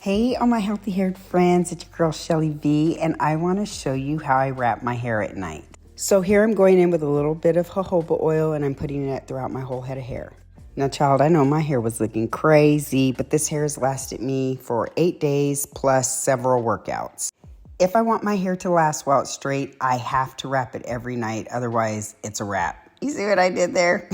Hey, all my healthy haired friends, it's your girl Shelly V, and I want to show you how I wrap my hair at night. So here I'm going in with a little bit of jojoba oil and I'm putting it throughout my whole head of hair. Now child, I know my hair was looking crazy, but this hair has lasted me for 8 days plus several workouts. If I want my hair to last while it's straight, I have to wrap it every night, otherwise it's a wrap. You see what I did there?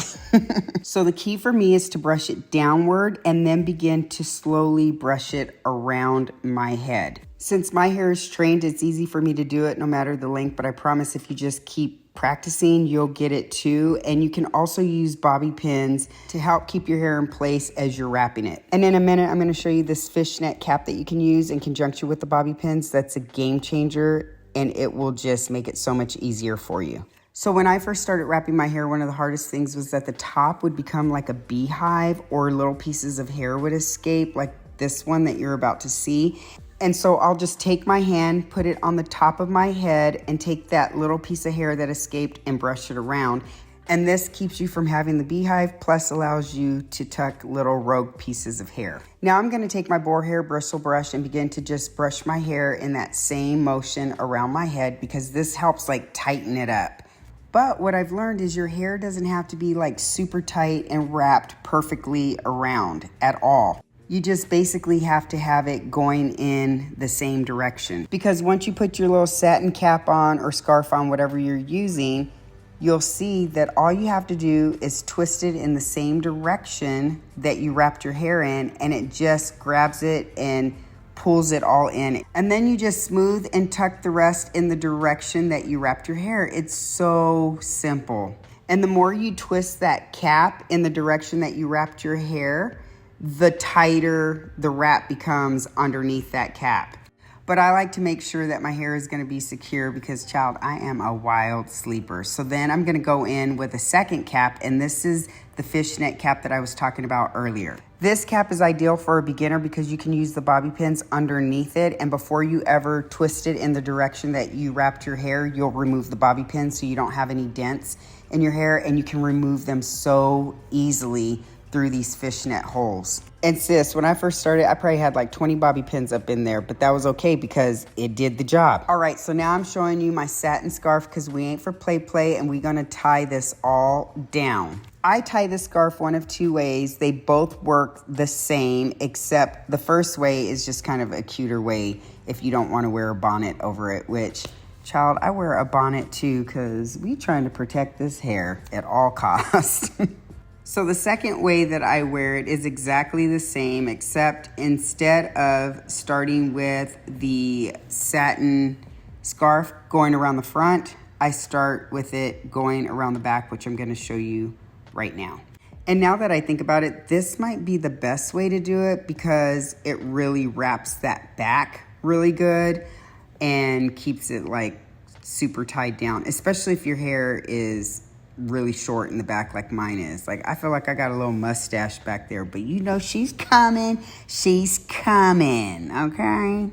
So the key for me is to brush it downward and then begin to slowly brush it around my head. Since my hair is trained, it's easy for me to do it no matter the length, but I promise if you just keep practicing, you'll get it too. And you can also use bobby pins to help keep your hair in place as you're wrapping it. And in a minute, I'm gonna show you this fishnet cap that you can use in conjunction with the bobby pins. That's a game changer and it will just make it so much easier for you. So when I first started wrapping my hair, one of the hardest things was that the top would become like a beehive or little pieces of hair would escape, like this one that you're about to see. And so I'll just take my hand, put it on the top of my head and take that little piece of hair that escaped and brush it around. And this keeps you from having the beehive, plus allows you to tuck little rogue pieces of hair. Now I'm gonna take my boar hair bristle brush and begin to just brush my hair in that same motion around my head because this helps like tighten it up. But what I've learned is your hair doesn't have to be like super tight and wrapped perfectly around at all. You just basically have to have it going in the same direction. Because once you put your little satin cap on or scarf on, whatever you're using, you'll see that all you have to do is twist it in the same direction that you wrapped your hair in, and it just grabs it and pulls it all in. And then you just smooth and tuck the rest in the direction that you wrapped your hair. It's so simple. And the more you twist that cap in the direction that you wrapped your hair, the tighter the wrap becomes underneath that cap. But I like to make sure that my hair is gonna be secure because child, I am a wild sleeper. So then I'm gonna go in with a second cap, and this is the fishnet cap that I was talking about earlier. This cap is ideal for a beginner because you can use the bobby pins underneath it, and before you ever twist it in the direction that you wrapped your hair, you'll remove the bobby pins so you don't have any dents in your hair, and you can remove them so easily through these fishnet holes. And sis, when I first started, I probably had like 20 bobby pins up in there, but that was okay because it did the job. All right, so now I'm showing you my satin scarf because we ain't for play, and we're gonna tie this all down. I tie this scarf one of two ways. They both work the same, except the first way is just kind of a cuter way if you don't wanna wear a bonnet over it, which, child, I wear a bonnet too because we trying to protect this hair at all costs. So the second way that I wear it is exactly the same, except instead of starting with the satin scarf going around the front, I start with it going around the back, which I'm gonna show you right now. And now that I think about it, this might be the best way to do it because it really wraps that back really good and keeps it like super tied down, especially if your hair is really short in the back like mine is. Like I feel like I got a little mustache back there, but you know she's coming, okay?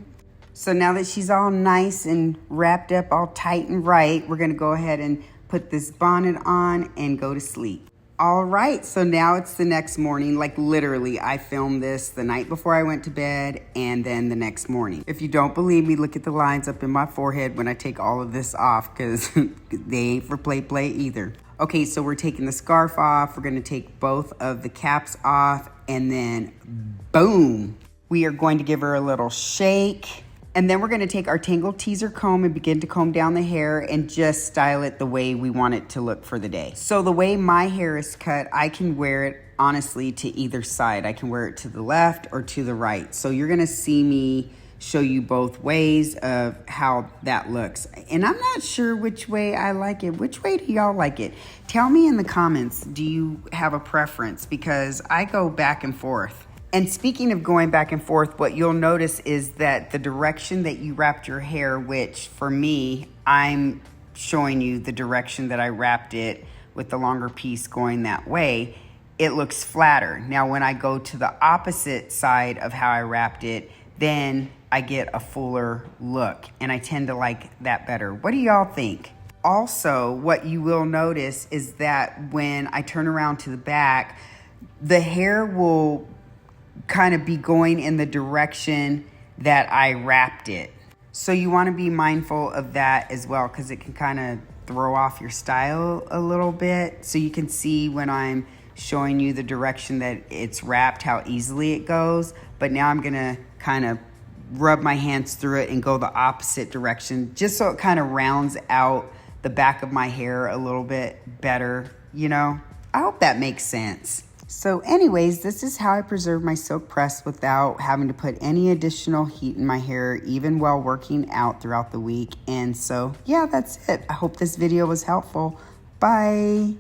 So now that she's all nice and wrapped up all tight and right, we're gonna go ahead and put this bonnet on and go to sleep. All right, so now it's the next morning. Like literally, I filmed this the night before I went to bed and then the next morning. If you don't believe me, look at the lines up in my forehead when I take all of this off because they ain't for play either. Okay, so we're taking the scarf off. We're gonna take both of the caps off and then boom, we are going to give her a little shake. And then we're gonna take our Tangle Teaser comb and begin to comb down the hair and just style it the way we want it to look for the day. So the way my hair is cut, I can wear it honestly to either side. I can wear it to the left or to the right. So you're gonna see me show you both ways of how that looks. And I'm not sure which way I like it. Which way do y'all like it? Tell me in the comments, do you have a preference? Because I go back and forth. And speaking of going back and forth, what you'll notice is that the direction that you wrapped your hair, which for me, I'm showing you the direction that I wrapped it with the longer piece going that way, it looks flatter. Now, when I go to the opposite side of how I wrapped it, then I get a fuller look, and I tend to like that better. What do y'all think? Also, what you will notice is that when I turn around to the back, the hair will kind of be going in the direction that I wrapped it. So you want to be mindful of that as well, because it can kind of throw off your style a little bit. So you can see when I'm showing you the direction that it's wrapped, how easily it goes. But now I'm going to kind of rub my hands through it and go the opposite direction, just so it kind of rounds out the back of my hair a little bit better, you know? I hope that makes sense. So anyways, this is how I preserve my silk press without having to put any additional heat in my hair, even while working out throughout the week. And so, yeah, that's it. I hope this video was helpful. Bye.